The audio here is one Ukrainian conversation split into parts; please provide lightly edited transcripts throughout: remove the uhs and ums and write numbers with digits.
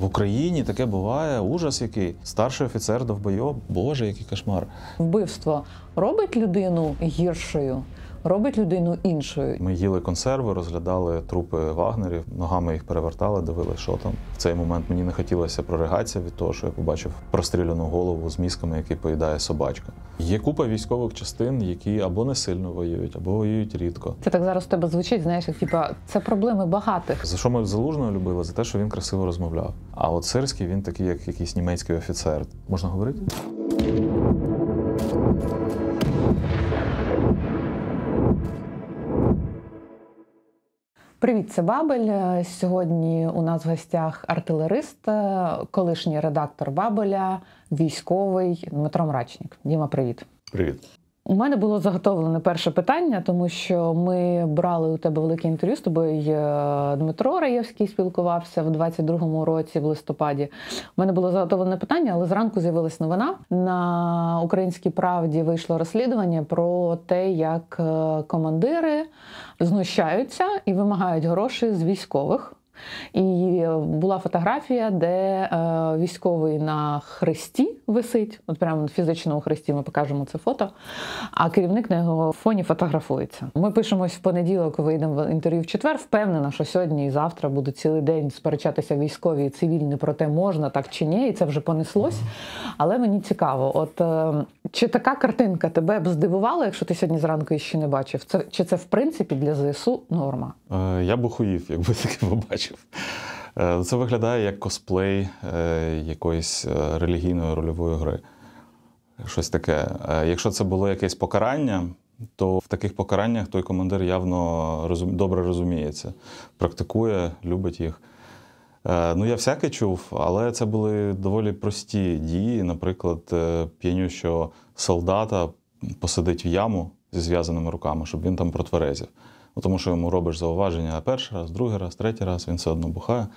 В Україні таке буває, ужас який. Старший офіцер довбойоб, боже, який кошмар. Вбивство робить людину гіршою, робить людину іншою. Ми їли консерви, розглядали трупи вагнерів, ногами їх перевертали, дивилися, що там. В цей момент мені не хотілося проригатися від того, що я побачив простріляну голову з мізками, які поїдає собачка. Є купа військових частин, які або не сильно воюють, або воюють рідко. Це так зараз у тебе звучить, знаєш, як це проблеми багатих. За що ми Залужного любили? За те, що він красиво розмовляв. А от Сирський, він такий, як якийсь німецький офіцер. Можна говорити? Привіт, це Бабель. Сьогодні у нас в гостях артилерист, колишній редактор Бабеля, військовий Дмитро Мрачнік. Діма, привіт. Привіт. У мене було заготовлене перше питання, тому що ми брали у тебе велике інтерв'ю з тобою. Дмитро Раєвський спілкувався в 22-му році, в листопаді. У мене було заготовлене питання, але зранку з'явилась новина. На «Українській правді» вийшло розслідування про те, як командири знущаються і вимагають гроші з військових. І була фотографія, де військовий на хресті висить, от прямо на фізичному хресті, ми покажемо це фото, а керівник на його фоні фотографується. Ми пишемось в понеділок, вийдемо в інтерв'ю в четвер, впевнена, що сьогодні і завтра будуть цілий день сперечатися військові і цивільні про те, можна так чи ні, і це вже понеслось. Але мені цікаво, от чи така картинка тебе б здивувала, якщо ти сьогодні зранку ще не бачив? Чи це в принципі для ЗСУ норма? Я б охуїв, якби таке побачив. Це виглядає як косплей якоїсь релігійної рольової гри. Щось таке. Якщо це було якесь покарання, то в таких покараннях той командир явно добре розуміється. Практикує, любить їх. Ну, я всяке чув, але це були доволі прості дії. Наприклад, п'янющого солдата посадить в яму зі зв'язаними руками, щоб він там протверезів. Тому що йому робиш зауваження перший раз, другий раз, третій раз, він все одно бухає.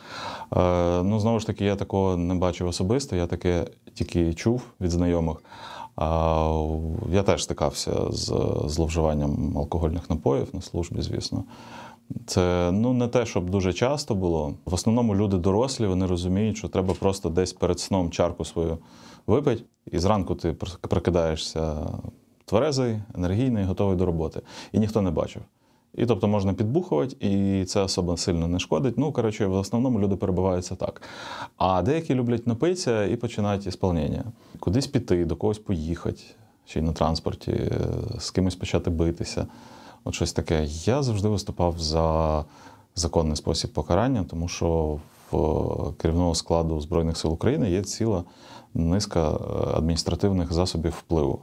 Ну, знову ж таки, я такого не бачив особисто, я таке тільки чув від знайомих. Я теж стикався з зловживанням алкогольних напоїв на службі, звісно. Це не те, щоб дуже часто було. В основному люди дорослі, вони розуміють, що треба просто десь перед сном чарку свою випити, і зранку ти прокидаєшся тверезий, енергійний, готовий до роботи. І ніхто не бачив. І тобто можна підбухувати, і це особо сильно не шкодить. Ну, коротше, в основному люди перебуваються так. А деякі люблять напитися і починають ісполнення. Кудись піти, до когось поїхати, ще й на транспорті, з кимось почати битися. От щось таке. Я завжди виступав за законний спосіб покарання, тому що в керівного складу Збройних сил України є ціла низка адміністративних засобів впливу.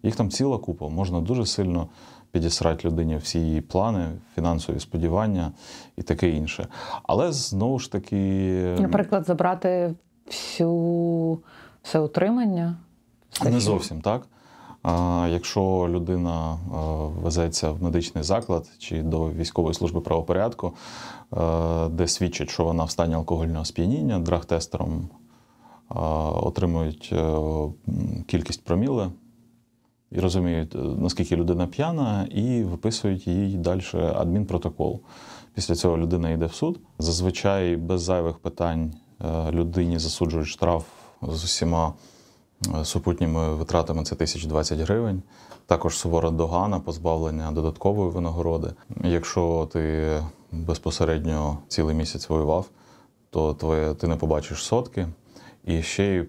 Їх там ціла купа. Можна дуже сильно підісрати людині всі її плани, фінансові сподівання і таке інше. Але знову ж таки... Наприклад, забрати все утримання? Не зовсім так. Якщо людина везеться в медичний заклад чи до військової служби правопорядку, де свідчить, що вона в стані алкогольного сп'яніння, драг-тестером отримують кількість проміле, і розуміють, наскільки людина п'яна, і виписують їй далі адмінпротокол. Після цього людина йде в суд. Зазвичай без зайвих питань людині засуджують штраф з усіма супутніми витратами – це 1020 гривень. Також сувора догана, позбавлення додаткової винагороди. Якщо ти безпосередньо цілий місяць воював, то ти не побачиш сотки. І ще й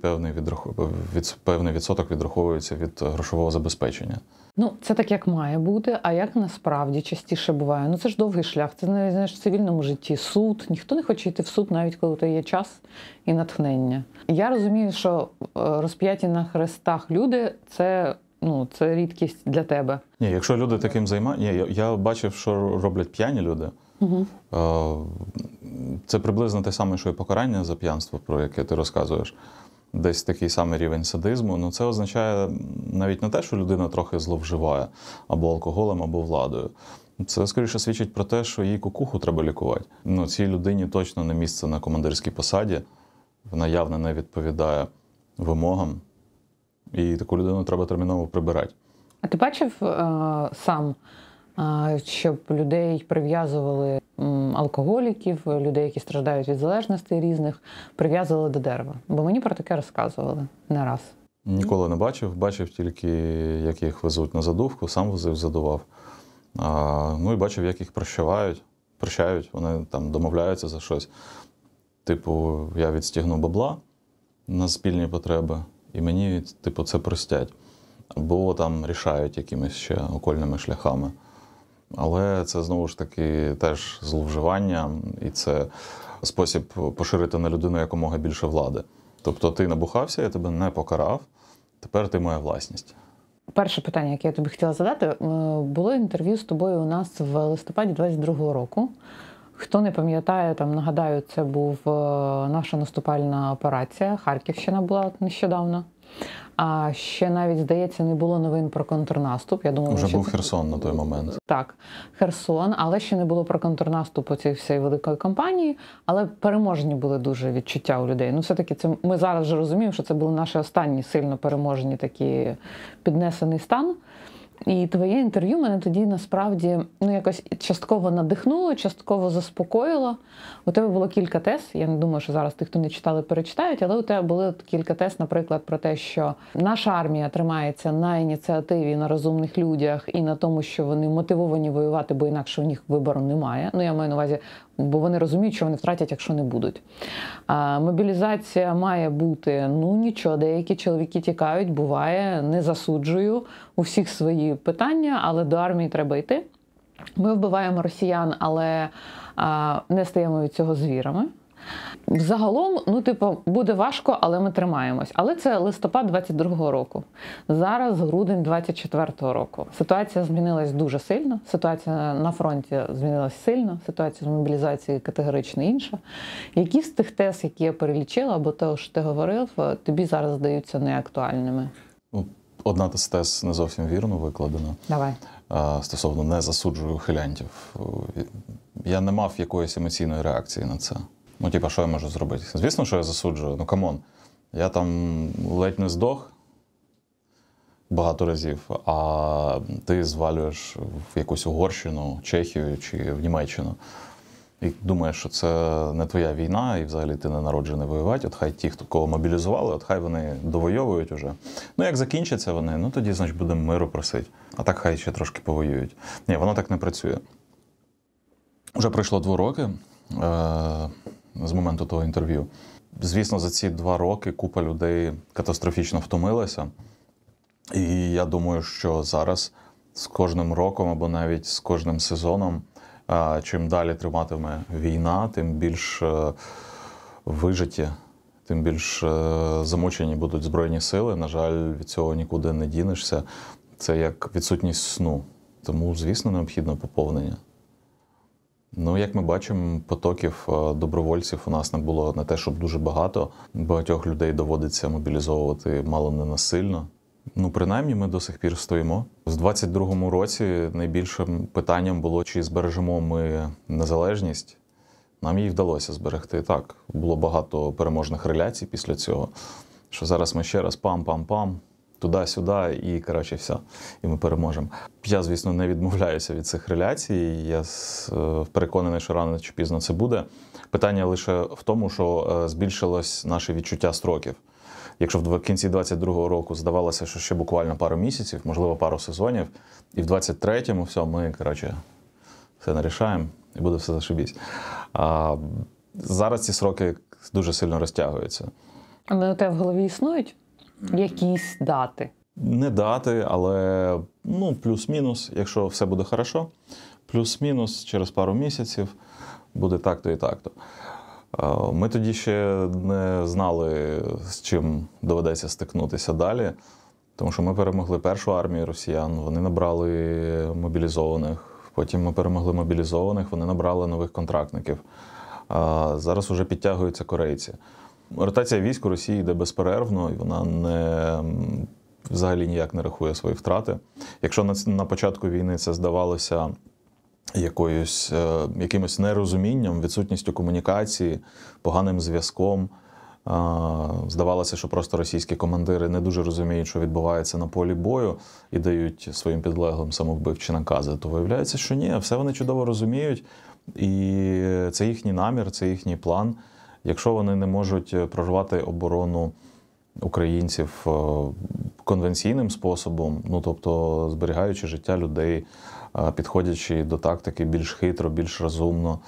певний відсоток відраховується від грошового забезпечення. Ну, це так, як має бути, а як насправді частіше буває? Ну, це ж довгий шлях, це, знаєш, в цивільному житті суд. Ніхто не хоче йти в суд, навіть коли то є час і натхнення. Я розумію, що розп'яті на хрестах люди – це рідкість для тебе. Ні, якщо люди таким займаються... Я бачив, що роблять п'яні люди. Угу. Це приблизно те саме, що і покарання за п'янство, про яке ти розказуєш. Десь такий самий рівень садизму. Ну, це означає навіть не те, що людина трохи зловживає або алкоголем, або владою. Це, скоріше, свідчить про те, що їй кукуху треба лікувати. Ну, цій людині точно не місце на командирській посаді. Вона явно не відповідає вимогам. І таку людину треба терміново прибирати. А ти бачив сам, щоб людей прив'язували алкоголіків, людей, які страждають від залежностей різних, прив'язували до дерева. Бо мені про таке розказували не раз. Ніколи не бачив. Бачив тільки, як їх везуть на задувку, сам возив, задував. Ну і бачив, як їх прощають, вони там домовляються за щось. Типу, я відстігну бабла на спільні потреби, і мені, типу, це простять. Або там рішають якимись ще окольними шляхами. Але це, знову ж таки, теж зловживання, і це спосіб поширити на людину якомога більше влади. Тобто ти набухався, я тебе не покарав, тепер ти моя власність. Перше питання, яке я тобі хотіла задати, було інтерв'ю з тобою у нас в листопаді 22-го року. Хто не пам'ятає, там, нагадаю, це був наша наступальна операція, Харківщина була нещодавно. А ще навіть, здається, не було новин про контрнаступ. Я думала, Вже був Херсон на той момент. Так, Херсон, але ще не було про контрнаступ у цій всієї великої кампанії, але переможні були дуже відчуття у людей. Ну, все-таки це, ми зараз вже розуміємо, що це були наші останні сильно переможні такі піднесений стан. І твоє інтерв'ю мене тоді насправді якось частково надихнуло, частково заспокоїло. У тебе було кілька тез, я не думаю, що зараз ті, хто не читали, перечитають, але у тебе були кілька тез, наприклад, про те, що наша армія тримається на ініціативі, на розумних людях і на тому, що вони мотивовані воювати, бо інакше в них вибору немає. Ну, я маю на увазі, бо вони розуміють, що вони втратять, якщо не будуть. Мобілізація має бути, нічого, деякі чоловіки тікають, буває, не засуджую, у всіх свої питання, але до армії треба йти. Ми вбиваємо росіян, але не стаємо від цього звірами. Загалом, буде важко, але ми тримаємось. Але це листопад 22-го року. Зараз грудень 24-го року. Ситуація змінилась дуже сильно. Ситуація на фронті змінилась сильно. Ситуація з мобілізацією категорично інша. Які з тих тез, які я перелічила, або того, що ти говорив, тобі зараз здаються неактуальними? Одна з тез не зовсім вірно викладена. Давай. Стосовно не засуджую ухилянтів. Я не мав якоїсь емоційної реакції на це. Що я можу зробити? Звісно, що я засуджую. Камон. Я там ледь не здох багато разів, а ти звалюєш в якусь Угорщину, Чехію чи в Німеччину. І думаєш, що це не твоя війна, і взагалі ти не народжений воювати. От хай ті, кого мобілізували, от хай вони довойовують уже. Як закінчаться вони, тоді, значить, будемо миру просити. А так хай ще трошки повоюють. Ні, воно так не працює. Вже пройшло 2 роки з моменту того інтерв'ю. Звісно, за ці 2 роки купа людей катастрофічно втомилася. І я думаю, що зараз з кожним роком або навіть з кожним сезоном, чим далі триватиме війна, тим більш вижиті, тим більш замучені будуть Збройні сили. На жаль, від цього нікуди не дінешся. Це як відсутність сну. Тому, звісно, необхідне поповнення. Як ми бачимо, потоків добровольців у нас не було не те, щоб дуже багато. Багатьох людей доводиться мобілізовувати мало не насильно. Принаймні, ми до сих пір стоїмо. В 22-му році найбільшим питанням було, чи збережемо ми незалежність. Нам її вдалося зберегти. Так, було багато переможних реляцій після цього, що зараз ми ще раз пам-пам-пам, туди-сюди і, все, і ми переможемо. Я, звісно, не відмовляюся від цих реляцій, я переконаний, що рано чи пізно це буде. Питання лише в тому, що збільшилось наше відчуття строків. Якщо в кінці 22-го року здавалося, що ще буквально пару місяців, можливо, пару сезонів, і в 23-му все, ми, все нарішаємо, і буде все зашибісь. Зараз ці сроки дуже сильно розтягуються. Але у тебе в голові існують якісь дати? Не дати, але плюс-мінус, якщо все буде хорошо, плюс-мінус через пару місяців буде так-то і так-то. Ми тоді ще не знали, з чим доведеться стикнутися далі, тому що ми перемогли першу армію росіян, вони набрали мобілізованих, потім ми перемогли мобілізованих, вони набрали нових контрактників. Зараз вже підтягуються корейці. Ротація військ у Росії йде безперервно, і вона взагалі ніяк не рахує свої втрати. Якщо на початку війни це здавалося якимось нерозумінням, відсутністю комунікації, поганим зв'язком. Здавалося, що просто російські командири не дуже розуміють, що відбувається на полі бою і дають своїм підлеглим самовбивчі накази. То виявляється, що ні, все вони чудово розуміють. І це їхній намір, це їхній план. Якщо вони не можуть прорвати оборону українців конвенційним способом, ну тобто зберігаючи життя людей, підходячи до тактики більш хитро, більш розумно,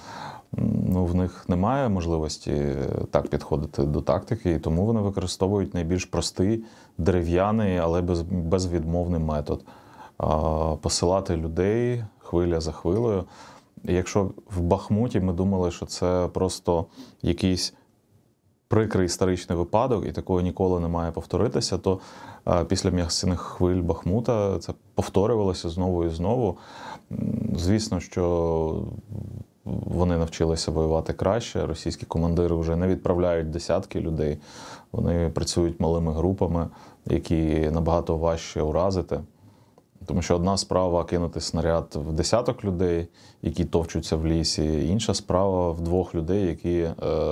ну, в них немає можливості так підходити до тактики, і тому вони використовують найбільш простий, дерев'яний, але безвідмовний метод. Посилати людей хвиля за хвилею. І якщо в Бахмуті ми думали, що це просто якийсь прикрий історичний випадок, і такого ніколи не має повторитися, то після м'ясних хвиль Бахмута це повторювалося знову і знову. Звісно, що вони навчилися воювати краще, російські командири вже не відправляють десятки людей, вони працюють малими групами, які набагато важче уразити. Тому що одна справа кинути снаряд в десяток людей, які товчуться в лісі, інша справа в двох людей, які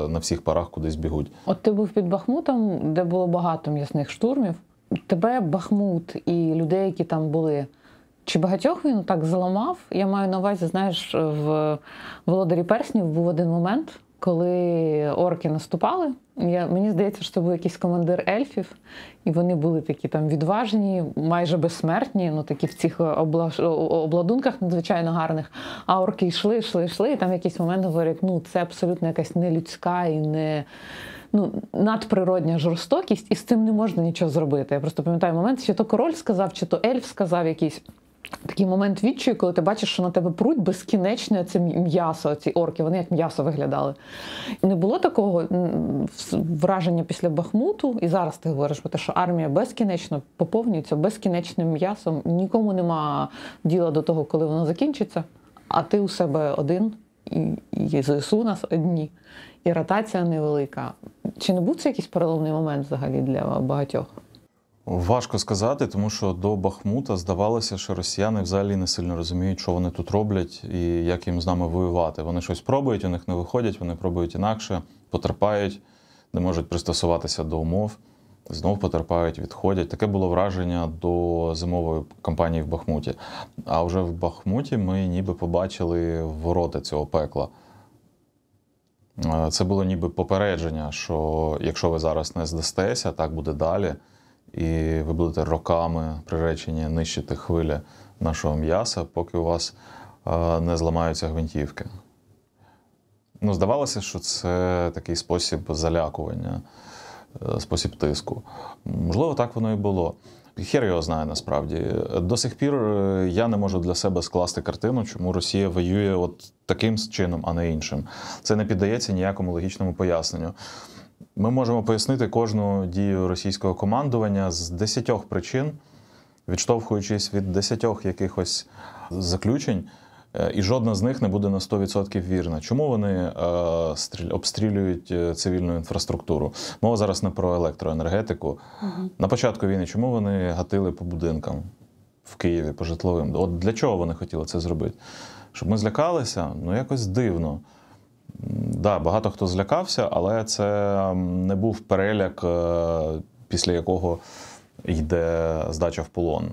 на всіх парах кудись бігуть. От ти був під Бахмутом, де було багато м'ясних штурмів. Тебе Бахмут і людей, які там були, чи багатьох він так зламав? Я маю на увазі, знаєш, в «Володарі перснів» був один момент, коли орки наступали. Мені здається, що це був якийсь командир ельфів, і вони були такі там відважні, майже безсмертні, ну такі в цих обладунках надзвичайно гарних. А орки йшли, і там в якийсь момент говорять, ну це абсолютно якась нелюдська і не... Ну, надприродня жорстокість, і з цим не можна нічого зробити. Я просто пам'ятаю момент, чи то король сказав, чи то ельф сказав якийсь. Такий момент відчаю, коли ти бачиш, що на тебе пруть безкінечне це м'ясо, ці орки, вони як м'ясо виглядали. Не було такого враження після Бахмуту, і зараз ти говориш про те, що армія безкінечно поповнюється безкінечним м'ясом, нікому нема діла до того, коли воно закінчиться, а ти у себе один, і ЗСУ у нас одні, і ротація невелика. Чи не був це якийсь переломний момент взагалі для багатьох? Важко сказати, тому що до Бахмута здавалося, що росіяни взагалі не сильно розуміють, що вони тут роблять і як їм з нами воювати. Вони щось пробують, у них не виходять, вони пробують інакше, потерпають, не можуть пристосуватися до умов, знов потерпають, відходять. Таке було враження до зимової кампанії в Бахмуті. А вже в Бахмуті ми ніби побачили ворота цього пекла. Це було ніби попередження, що якщо ви зараз не здастеся, так буде далі. І ви будете роками приречені нищити хвилі нашого м'яса, поки у вас не зламаються гвинтівки. Ну, здавалося, що це такий спосіб залякування, спосіб тиску. Можливо, так воно і було. Хер його знає насправді. До сих пір я не можу для себе скласти картину, чому Росія воює от таким чином, а не іншим. Це не піддається ніякому логічному поясненню. Ми можемо пояснити кожну дію російського командування з 10 причин, відштовхуючись від 10 якихось заключень, і жодна з них не буде на 100% вірна. Чому вони обстрілюють цивільну інфраструктуру? Мова зараз не про електроенергетику. На початку війни чому вони гатили по будинкам в Києві, по житловим? От для чого вони хотіли це зробити? Щоб ми злякалися? Ну, якось дивно. Да, багато хто злякався, але це не був переляк, після якого йде здача в полон.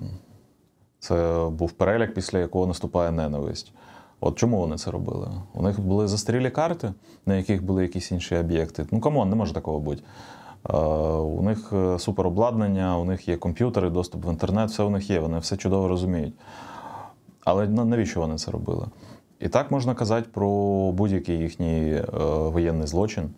Це був переляк, після якого наступає ненависть. От чому вони це робили? У них були застрілі карти, на яких були якісь інші об'єкти. Ну, камон, не може такого бути. У них суперобладнання, у них є комп'ютери, доступ в інтернет, все у них є, вони все чудово розуміють. Але навіщо вони це робили? І так можна казати про будь-який їхній воєнний злочин.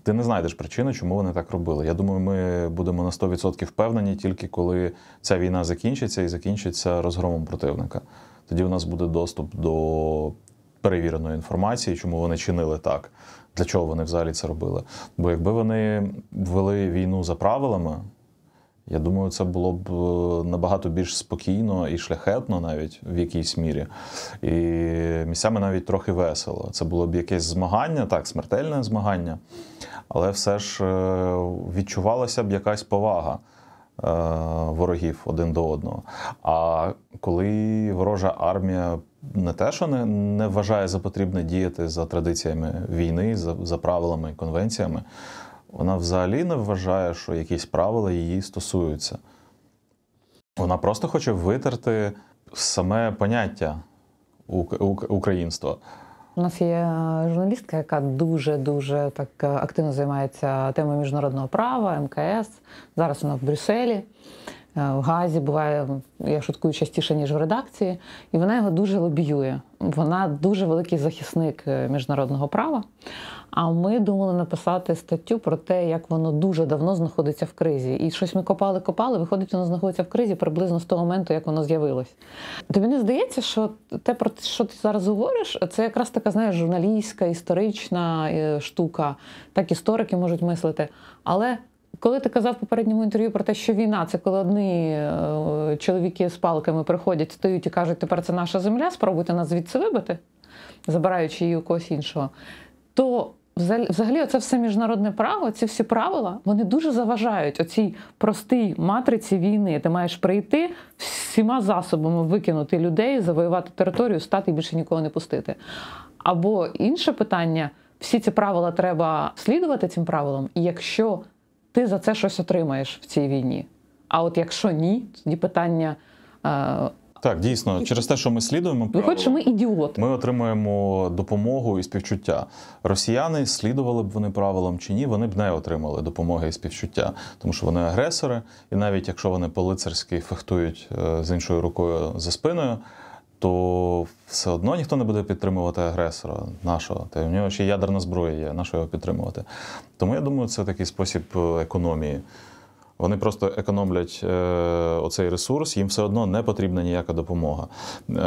Ти не знайдеш причини, чому вони так робили. Я думаю, ми будемо на 100% впевнені тільки коли ця війна закінчиться і закінчиться розгромом противника. Тоді у нас буде доступ до перевіреної інформації, чому вони чинили так, для чого вони взагалі це робили. Бо якби вони вели війну за правилами, я думаю, це було б набагато більш спокійно і шляхетно навіть в якійсь мірі. І місцями навіть трохи весело. Це було б якесь змагання, так, смертельне змагання, але все ж відчувалася б якась повага ворогів один до одного. А коли ворожа армія не те, що не вважає за потрібне діяти за традиціями війни, за правилами і конвенціями, вона взагалі не вважає, що якісь правила її стосуються. Вона просто хоче витерти саме поняття українства. У нас є журналістка, яка дуже-дуже так активно займається темою міжнародного права, МКС. Зараз вона в Брюсселі, в Гаазі, буває, я шуткую, частіше, ніж в редакції. І вона його дуже лобіює. Вона дуже великий захисник міжнародного права. А ми думали написати статтю про те, як воно дуже давно знаходиться в кризі. І щось ми копали, виходить, воно знаходиться в кризі приблизно з того моменту, як воно з'явилось. Тобі не здається, що те, про що ти зараз говориш, це якраз така, знаєш, журналістська, історична штука. Так історики можуть мислити. Але коли ти казав в попередньому інтерв'ю про те, що війна – це коли одні чоловіки з палками приходять, стають і кажуть, тепер це наша земля, спробуйте нас звідси вибити, забираючи її у когось іншого, то взагалі оце все міжнародне право, ці всі правила, вони дуже заважають оцій простій матриці війни. Ти маєш прийти, всіма засобами викинути людей, завоювати територію, стати і більше нікого не пустити. Або інше питання, всі ці правила треба слідувати цим правилам, і якщо ти за це щось отримаєш в цій війні. А от якщо ні, тоді питання... Так, дійсно, через те, що ми слідуємо правилам, виходить, що ми ідіоти. Ми отримуємо допомогу і співчуття. Росіяни, слідували б вони правилам чи ні, вони б не отримали допомоги і співчуття. Тому що вони агресори, і навіть якщо вони по-лицарськи фехтують з іншою рукою за спиною, то все одно ніхто не буде підтримувати агресора нашого. Та у нього ще ядерна зброя є, нашого його підтримувати. Тому я думаю, це такий спосіб економії. Вони просто економлять оцей ресурс, їм все одно не потрібна ніяка допомога.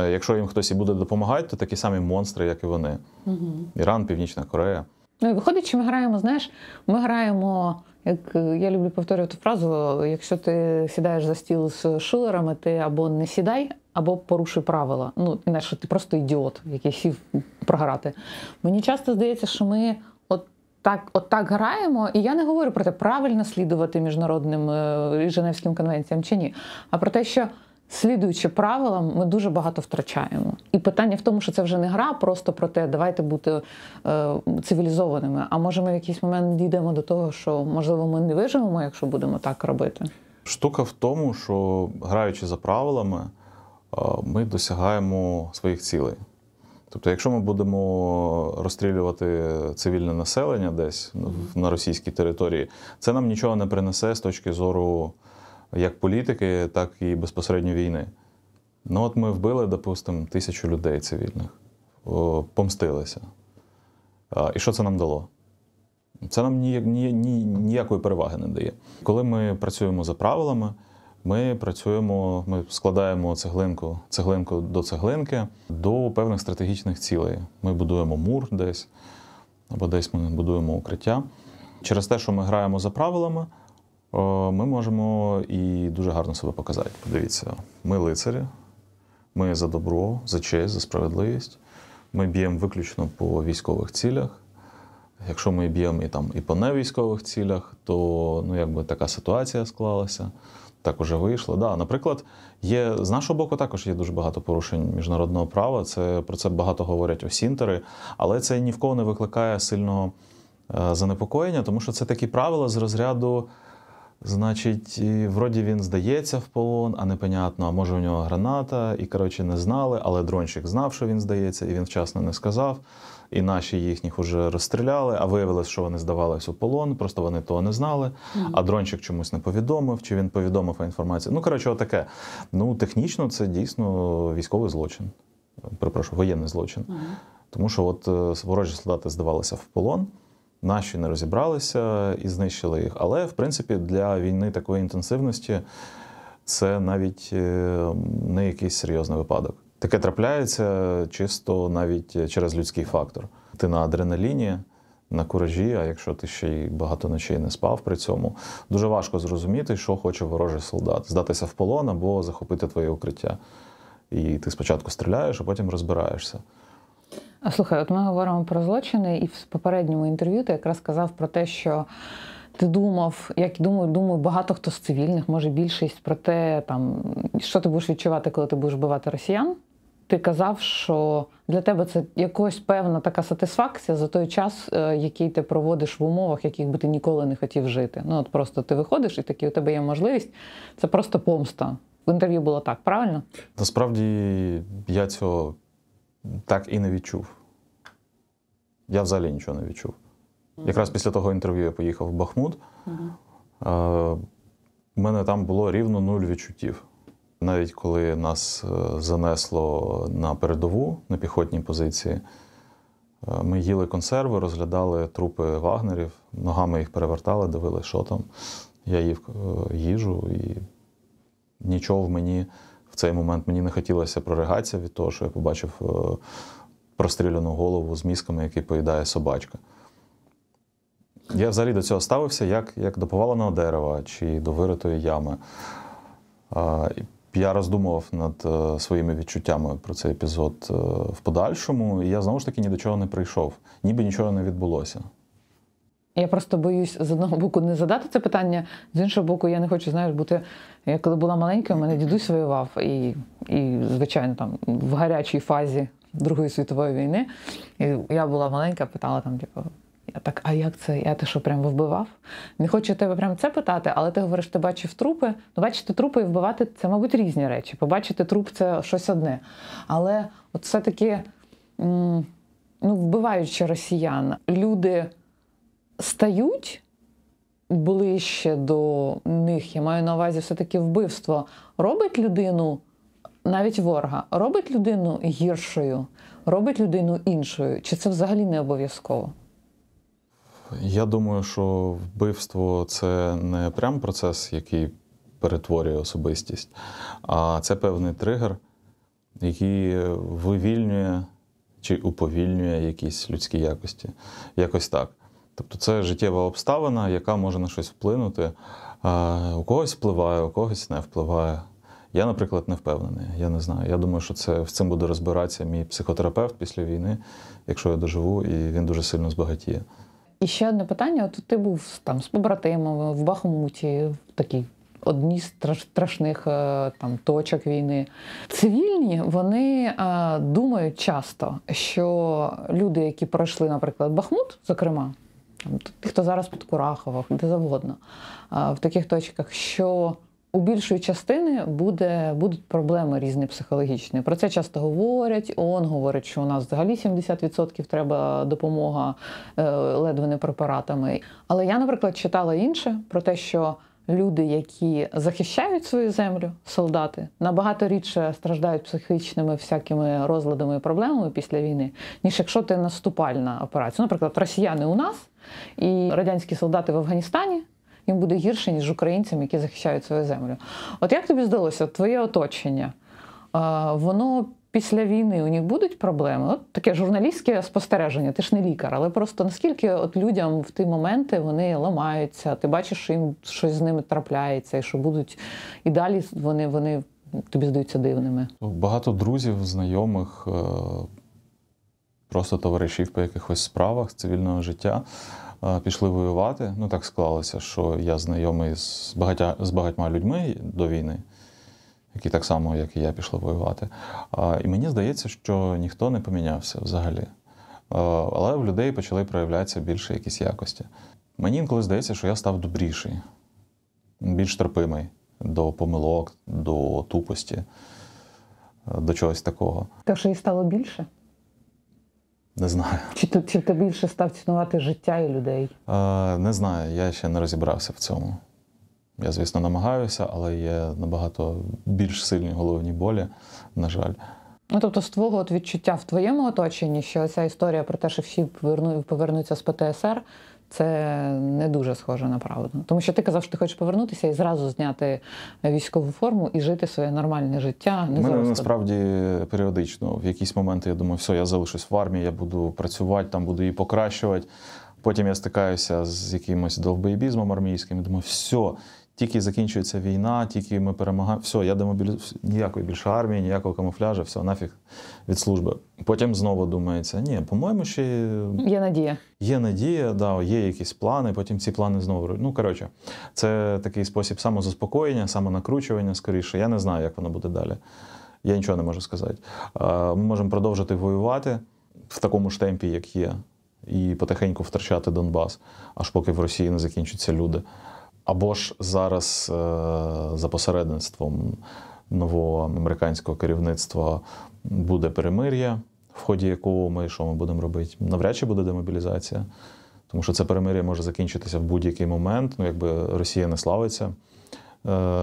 Якщо їм хтось і буде допомагати, то такі самі монстри, як і вони. Угу. Іран, Північна Корея. Ну і виходить, що ми граємо, знаєш, ми граємо, як я люблю повторювати фразу, якщо ти сідаєш за стіл з шулерами, ти або не сідай, або порушуй правила. Ну, інакше ти просто ідіот, який сів програти. Мені часто здається, що ми от так граємо, і я не говорю про те, правильно слідувати міжнародним і Женевським конвенціям чи ні, а про те, що слідуючи правилам, ми дуже багато втрачаємо. І питання в тому, що це вже не гра просто про те, давайте бути цивілізованими, а може ми в якийсь момент дійдемо до того, що, можливо, ми не виживемо, якщо будемо так робити. Штука в тому, що граючи за правилами, ми досягаємо своїх цілей. Тобто, якщо ми будемо розстрілювати цивільне населення десь на російській території, це нам нічого не принесе з точки зору як політики, так і безпосередньо війни. Ну от ми вбили, допустимо, 1000 людей цивільних, помстилися. І що це нам дало? Це нам ніякої переваги не дає. Коли ми працюємо за правилами, ми складаємо цеглинку до цеглинки, до певних стратегічних цілей. Ми будуємо мур десь, або десь ми будуємо укриття. Через те, що ми граємо за правилами, ми можемо і дуже гарно себе показати. Подивіться, ми лицарі, ми за добро, за честь, за справедливість. Ми б'ємо виключно по військових цілях. Якщо ми б'ємо і по невійськових цілях, то така ситуація склалася. Так уже вийшло. Да, наприклад, з нашого боку також є дуже багато порушень міжнародного права. Про це багато говорять осінтери, але це ні в кого не викликає сильного занепокоєння, тому що це такі правила з розряду, значить, вроді він здається в полон, а непонятно, а може у нього граната, і, не знали, але дрончик знав, що він здається, і він вчасно не сказав. І наші їхніх вже розстріляли, а виявилось, що вони здавались у полон, просто вони того не знали, а дрончик чомусь не повідомив, чи він повідомив інформацію. Отаке. Технічно це дійсно військовий злочин. Перепрошую, воєнний злочин. Тому що ворожі солдати здавалися в полон, наші не розібралися і знищили їх. Але, в принципі, для війни такої інтенсивності це навіть не якийсь серйозний випадок. Таке трапляється чисто навіть через людський фактор. Ти на адреналіні, на куражі, а якщо ти ще й багато ночей не спав при цьому, дуже важко зрозуміти, що хоче ворожий солдат. Здатися в полон або захопити твоє укриття. І ти спочатку стріляєш, а потім розбираєшся. Слухай, от ми говоримо про злочини, і в попередньому інтерв'ю ти якраз сказав про те, що ти думав, думаю, багато хто з цивільних, може більшість, про те, що ти будеш відчувати, коли ти будеш вбивати росіян. Ти казав, що для тебе це якась певна така сатисфакція за той час, який ти проводиш в умовах, яких би ти ніколи не хотів жити. Просто ти виходиш, і таки у тебе є можливість. Це просто помста. В інтерв'ю було так, правильно? Насправді, я цього так і не відчув. Я взагалі нічого не відчув. Якраз після того інтерв'ю я поїхав в Бахмут. У мене там було рівно 0 відчуттів. Навіть коли нас занесло на передову, на піхотній позиції, ми їли консерви, розглядали трупи вагнерів, ногами їх перевертали, дивилися, що там. Я їв їжу і нічого в мені в цей момент мені не хотілося проригатися від того, що я побачив простріляну голову з мізками, який поїдає собачка. Я взагалі до цього ставився як до поваленого дерева чи до виритої ями. Я роздумував над своїми відчуттями про цей епізод в подальшому, і я знову ж таки ні до чого не прийшов. Ніби нічого не відбулося. Я просто боюсь, з одного боку, не задати це питання, з іншого боку, я не хочу, знаєш, бути... Я коли була маленька, у мене дідусь воював, і звичайно, там, в гарячій фазі Другої світової війни. І я була маленька, питала там, типу, так, а як це? Я ти що, прям вбивав? Не хочу тебе прям це питати, але ти говориш, ти бачив трупи. Ну, бачити трупи і вбивати – це, мабуть, різні речі. Побачити труп – це щось одне. Але от все-таки, вбиваючи росіян, люди стають ближче до них, я маю на увазі все-таки вбивство, робить людину, навіть ворога, робить людину гіршою, робить людину іншою? Чи це взагалі не обов'язково? Я думаю, що вбивство – це не прям процес, який перетворює особистість, а це певний тригер, який вивільнює чи уповільнює якісь людські якості. Якось так. Тобто це життєва обставина, яка може на щось вплинути. У когось впливає, у когось не впливає. Я, наприклад, не впевнений. Я не знаю. Я думаю, що з цим буде розбиратися мій психотерапевт після війни, якщо я доживу, і він дуже сильно збагатіє. І ще одне питання. От ти був там з побратимами в Бахмуті, в такій одній з страшних там точок війни. Цивільні, вони думають часто, що люди, які пройшли, наприклад, Бахмут, зокрема, ті, хто зараз під Кураховом, де завгодно, в таких точках, що у більшої частини будуть проблеми різні психологічні. Про це часто говорять. ООН говорить, що у нас взагалі 70% треба допомога ледве не препаратами. Але я, наприклад, читала інше про те, що люди, які захищають свою землю, солдати, набагато рідше страждають психічними всякими розладами і проблемами після війни, ніж якщо це наступальна операція. Наприклад, росіяни у нас і радянські солдати в Афганістані, їм буде гірше, ніж українцям, які захищають свою землю. От як тобі здалося, твоє оточення, воно після війни, у них будуть проблеми? От таке журналістське спостереження, ти ж не лікар, але просто наскільки от людям в ті моменти вони ламаються, ти бачиш, що їм щось з ними трапляється, і що будуть і далі вони тобі здаються дивними? Багато друзів, знайомих, просто товаришів по якихось справах з цивільного життя пішли воювати. Ну, так склалося, що я знайомий з багатьма людьми до війни, які так само, як і я, пішли воювати. І мені здається, що ніхто не помінявся взагалі. Але в людей почали проявлятися більше якісь якості. Мені інколи здається, що я став добріший, більш терпимий до помилок, до тупості, до чогось такого. Так що їй стало більше? Не знаю. Чи ти більше став цінувати життя і людей? Не знаю, я ще не розібрався в цьому. Я, звісно, намагаюся, але є набагато більш сильні головні болі, на жаль. Ну, тобто, з твого відчуття в твоєму оточенні, що ця історія про те, що всі повернуться з ПТСР, це не дуже схоже на правду. Тому що ти казав, що ти хочеш повернутися і зразу зняти військову форму і жити своє нормальне життя. У мене насправді періодично. В якісь моменти я думаю, все, я залишусь в армії, я буду працювати, там буду її покращувати. Потім я стикаюся з якимось довбоєбізмом армійським і думаю, все, тільки закінчується війна, тільки ми перемагаємо, все, я ніякої більше армії, ніякого камуфляжу, все, нафіг від служби. Потім знову думається, ні, по-моєму, ще є надія. Є надія, да, є якісь плани, потім ці плани знову. Ну, коротше, це такий спосіб самозаспокоєння, самонакручування, скоріше. Я не знаю, як воно буде далі. Я нічого не можу сказати. Ми можемо продовжити воювати в такому ж темпі, як є, і потихеньку втрачати Донбас, аж поки в Росії не закінчаться люди. Або ж зараз за посередництвом нового американського керівництва буде перемир'я в ході якого ми будемо робити? Навряд чи буде демобілізація, тому що це перемир'я може закінчитися в будь-який момент. Ну, якби Росія не славиться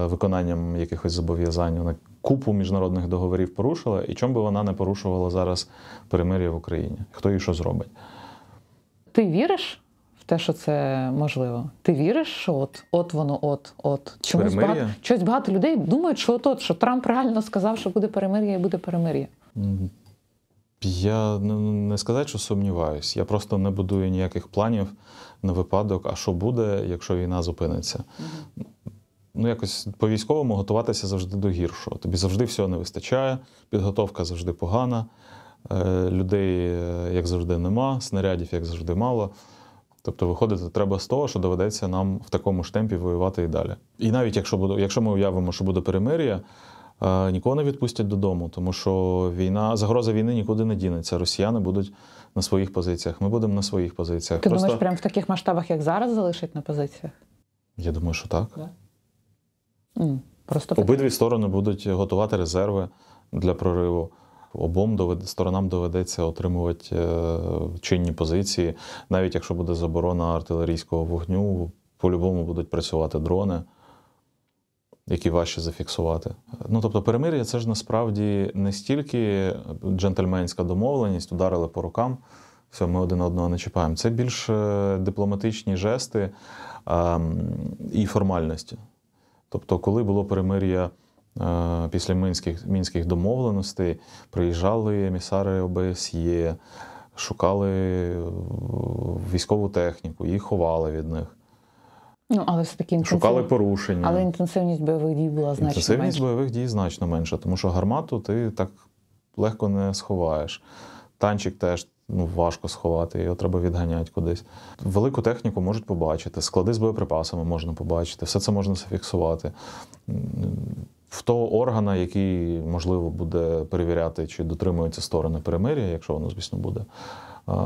виконанням якихось зобов'язань. Вона купу міжнародних договорів порушила, і чому би вона не порушувала зараз перемир'я в Україні? Хто їй що зробить? Ти віриш в те, що це можливо? Ти віриш, що от воно, Чомусь щось багато людей думають, що Трамп реально сказав, що буде перемир'я і буде перемир'я. Я не сказати, що сумніваюсь. Я просто не будую ніяких планів на випадок, а що буде, якщо війна зупиниться. Ну, якось по-військовому готуватися завжди до гіршого. Тобі завжди всього не вистачає, підготовка завжди погана, людей, як завжди, нема, снарядів, як завжди, мало. Тобто виходити треба з того, що доведеться нам в такому ж темпі воювати і далі. І навіть якщо ми уявимо, що буде перемир'я, нікого не відпустять додому, тому що загроза війни нікуди не дінеться. Росіяни будуть на своїх позиціях, ми будемо на своїх позиціях. Ти думаєш, прямо в таких масштабах, як зараз, залишать на позиціях? Я думаю, що так. Да? Просто обидві сторони будуть готувати резерви для прориву. Обом сторонам доведеться отримувати чинні позиції. Навіть якщо буде заборона артилерійського вогню, по-любому будуть працювати дрони, які важче зафіксувати. Ну, тобто перемир'я – це ж насправді не стільки джентльменська домовленість, ударили по рукам, все, ми один одного не чіпаємо. Це більш дипломатичні жести і формальності. Тобто, коли було перемир'я після мінських домовленостей, приїжджали емісари ОБСЄ, шукали військову техніку, їх ховали від них. Ну, але все-таки шукали порушення. Але інтенсивність бойових дій була значно менша. Інтенсивність бойових дій значно менша, тому що гармату ти так легко не сховаєш. Танчик теж важко сховати, його треба відганяти кудись. Велику техніку можуть побачити, склади з боєприпасами можна побачити, все це можна зафіксувати. В того органа, який, можливо, буде перевіряти, чи дотримуються сторони перемир'я, якщо воно, звісно, буде,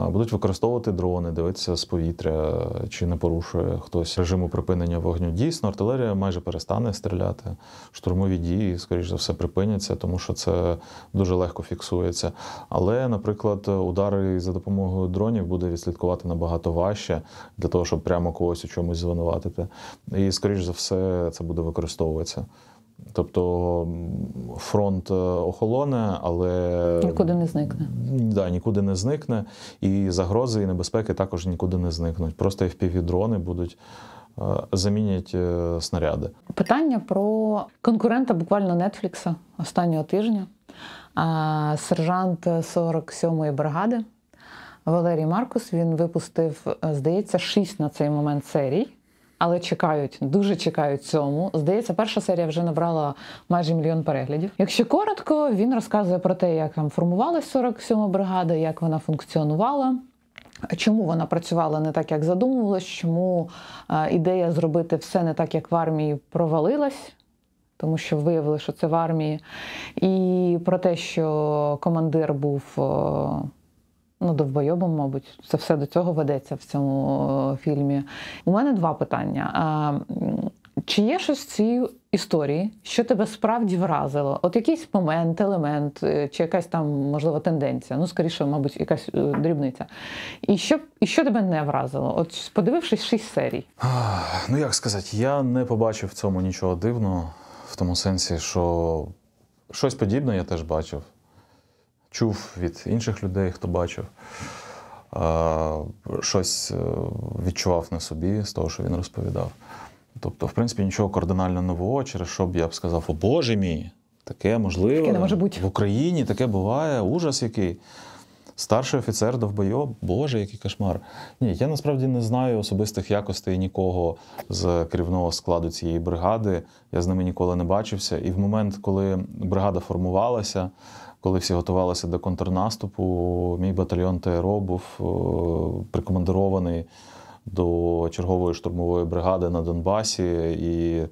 будуть використовувати дрони, дивитися з повітря, чи не порушує хтось режиму припинення вогню. Дійсно, артилерія майже перестане стріляти, штурмові дії, скоріш за все, припиняться, тому що це дуже легко фіксується. Але, наприклад, удари за допомогою дронів буде відслідкувати набагато важче, для того, щоб прямо когось у чомусь звинуватити. І, скоріш за все, це буде використовуватися. Тобто фронт охолоне, але... Нікуди не зникне. Да, нікуди не зникне. І загрози, і небезпеки також нікуди не зникнуть. Просто FPV-дрони будуть замінять снаряди. Питання про конкурента буквально Нетфлікса останнього тижня. Сержант 47-ї бригади Валерій Маркус, він випустив, здається, 6 на цей момент серій. Але дуже чекають цьому. Здається, перша серія вже набрала майже 1 мільйон переглядів. Якщо коротко, він розказує про те, як там формувалась 47-ма бригада, як вона функціонувала, чому вона працювала не так, як задумувалось, чому ідея зробити все не так, як в армії, провалилась, тому що виявили, що це в армії, і про те, що командир був... довбойобом, мабуть. Це все до цього ведеться в цьому фільмі. У мене 2 питання. Чи є щось в цій історії, що тебе справді вразило? От якийсь момент, елемент, чи якась там, можливо, тенденція? Скоріше, мабуть, якась дрібниця. І що тебе не вразило? От подивившись 6 серій. Як сказати, я не побачив в цьому нічого дивного, в тому сенсі, що щось подібне я теж бачив. Чув від інших людей, хто бачив, щось відчував на собі з того, що він розповідав. Тобто, в принципі, нічого кардинально нового, через що б я б сказав: о Боже мій, таке можливо, таке не може бути. В Україні таке буває, ужас який. Старший офіцер довбойоб, Боже, який кошмар. Ні, я насправді не знаю особистих якостей нікого з керівного складу цієї бригади, я з ними ніколи не бачився. І в момент, коли бригада формувалася, коли всі готувалися до контрнаступу, мій батальйон ТРО був прикомандирований до чергової штурмової бригади на Донбасі, і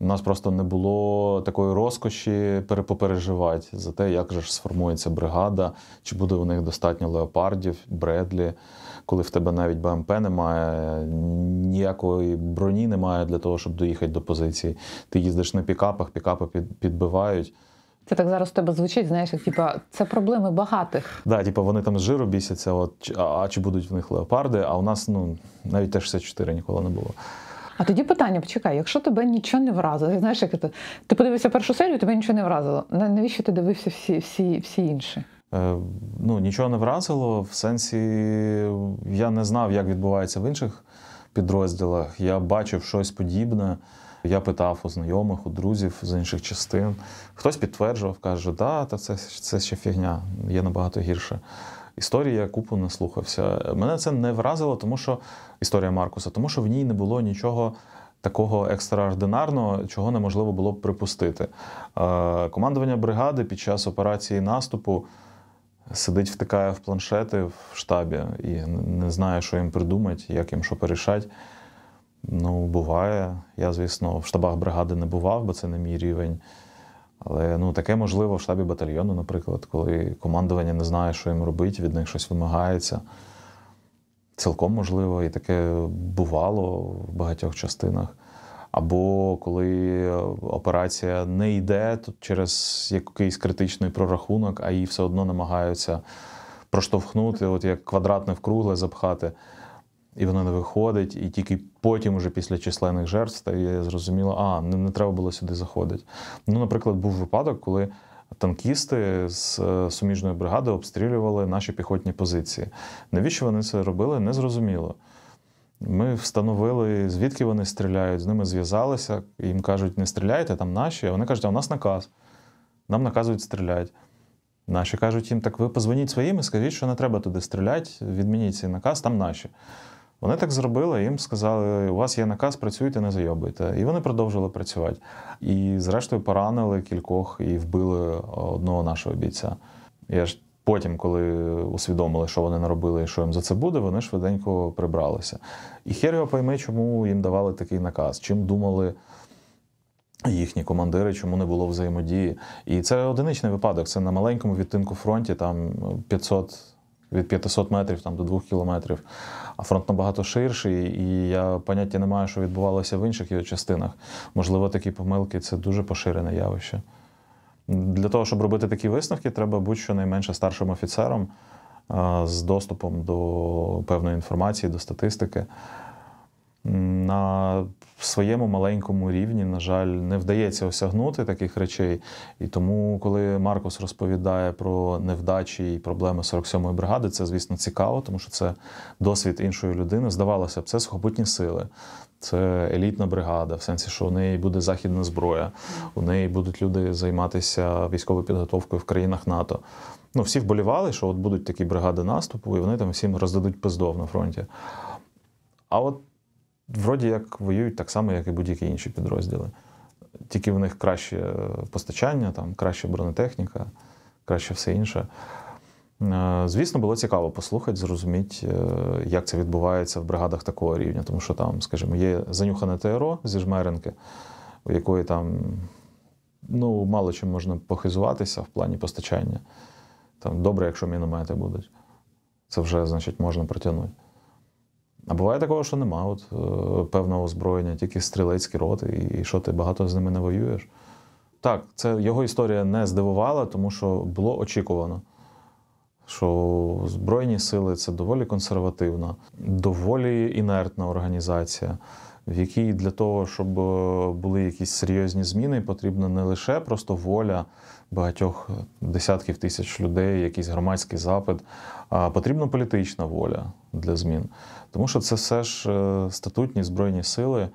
у нас просто не було такої розкоші попереживати за те, як же ж сформується бригада, чи буде у них достатньо леопардів, Бредлі, коли в тебе навіть БМП немає, ніякої броні немає для того, щоб доїхати до позиції. Ти їздиш на пікапах, пікапи підбивають. Це так зараз у тебе звучить, знаєш, як типа це проблеми багатих. Да, типу, вони там з жиру бісяться, а чи будуть в них леопарди, а у нас навіть Т-64 ніколи не було. А тоді питання, почекай, якщо тебе нічого не вразило, знаєш, як це? Ти подивився першу серію, тебе нічого не вразило. Навіщо ти дивився всі інші? Нічого не вразило, в сенсі я не знав, як відбувається в інших підрозділах. Я бачив щось подібне. Я питав у знайомих, у друзів з інших частин. Хтось підтверджував, каже, це ще фігня, є набагато гірше. Історії я купу не слухався. Мене це не вразило, тому що історія Маркуса, тому що в ній не було нічого такого екстраординарного, чого неможливо було б припустити. Командування бригади під час операції наступу сидить, втикає в планшети в штабі і не знає, що їм придумати, як їм що порішати. Буває. Я, звісно, в штабах бригади не бував, бо це не мій рівень. Але таке можливо в штабі батальйону, наприклад, коли командування не знає, що їм робити, від них щось вимагається. Цілком можливо, і таке бувало в багатьох частинах. Або коли операція не йде через якийсь критичний прорахунок, а її все одно намагаються проштовхнути, от як квадратне в кругле запхати. І воно не виходить, і тільки потім, уже після численних жертв, стає зрозуміло, не треба було сюди заходити. Наприклад, був випадок, коли танкісти з суміжної бригади обстрілювали наші піхотні позиції. Навіщо вони це робили, не зрозуміло. Ми встановили, звідки вони стріляють, з ними зв'язалися, їм кажуть, не стріляйте, там наші, а вони кажуть, а у нас наказ. Нам наказують стріляти. Наші кажуть їм, так ви позвоніть своїм і скажіть, що не треба туди стріляти, відмініть цей наказ, там наші. Вони так зробили, їм сказали, у вас є наказ, працюйте, не зайобуйте. І вони продовжили працювати. І зрештою поранили кількох і вбили одного нашого бійця. І аж потім, коли усвідомили, що вони наробили і що їм за це буде, вони швиденько прибралися. І хер його пойми, чому їм давали такий наказ, чим думали їхні командири, чому не було взаємодії. І це одиничний випадок, це на маленькому відтинку фронті, там від 500 метрів там, до 2 кілометрів. А фронт набагато ширший, і я поняття не маю, що відбувалося в інших його частинах. Можливо, такі помилки – це дуже поширене явище. Для того, щоб робити такі висновки, треба бути щонайменше старшим офіцером з доступом до певної інформації, до статистики. На своєму маленькому рівні, на жаль, не вдається осягнути таких речей. І тому, коли Маркус розповідає про невдачі і проблеми 47-ї бригади, це, звісно, цікаво, тому що це досвід іншої людини. Здавалося б, це сухопутні сили, це елітна бригада, в сенсі, що у неї буде західна зброя, у неї будуть люди займатися військовою підготовкою в країнах НАТО. Всі вболівали, що от будуть такі бригади наступу, і вони там всім роздадуть пиздов на фронті. А от вроді як воюють так само, як і будь-які інші підрозділи. Тільки в них краще постачання, там, краща бронетехніка, краще все інше. Звісно, було цікаво послухати, зрозуміти, як це відбувається в бригадах такого рівня. Тому що там, скажімо, є занюхане ТРО зі Жмеринки, у якої там мало чим можна похизуватися в плані постачання. Там добре, якщо міномети будуть. Це вже, значить, можна протягнути. А буває такого, що нема певного озброєння, тільки стрілецькі роти, і що ти багато з ними не воюєш. Так, це його історія не здивувала, тому що було очікувано, що Збройні сили – це доволі консервативна, доволі інертна організація, в якій для того, щоб були якісь серйозні зміни, потрібна не лише просто воля багатьох десятків тисяч людей, якийсь громадський запит, а потрібна політична воля для змін. Тому що це все ж статутні Збройні сили,